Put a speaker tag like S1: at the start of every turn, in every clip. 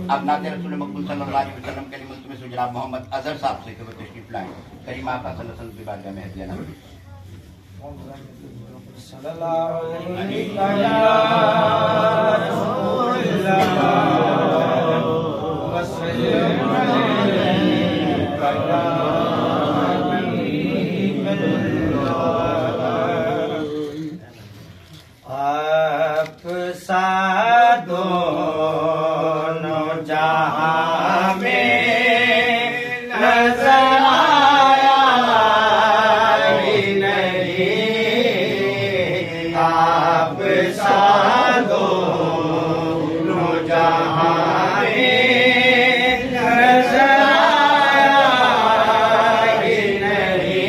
S1: अब नाते रसूल मकबूल सल्लल्लाहु अलैहि वसल्लम के लिए मुल्क में जनाब मोहम्मद अजहर साहब से वो तशरीफ लाए। करीम आका सल्लल्लाहु अलैहि वसल्लम की बारगाह में हदिया नवाज़ी।
S2: आप सा दोनों जहां में नजर आया ही नहीं। आप सा दोनों जहां में नजर आया ही नहीं।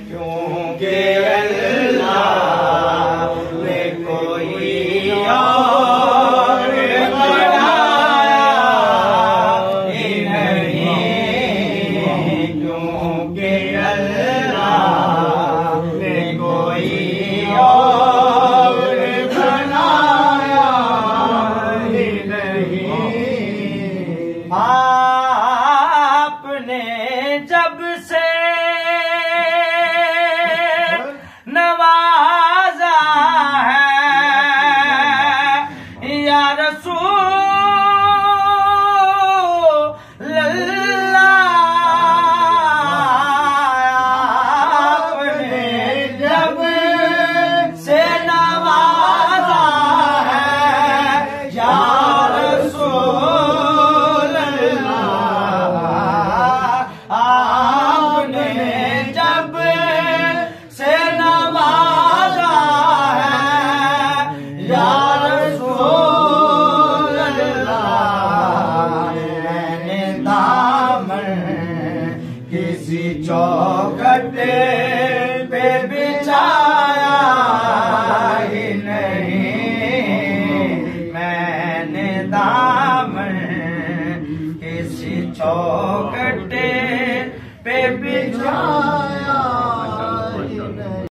S2: क्योंकि आपने जब से नवाजा है या रसूल अल्लाह, आपने जब से नवाजा है या किसी चौखटे पे बिछाया ही नहीं। मैंने दामन किसी चौखटे पे बिछाया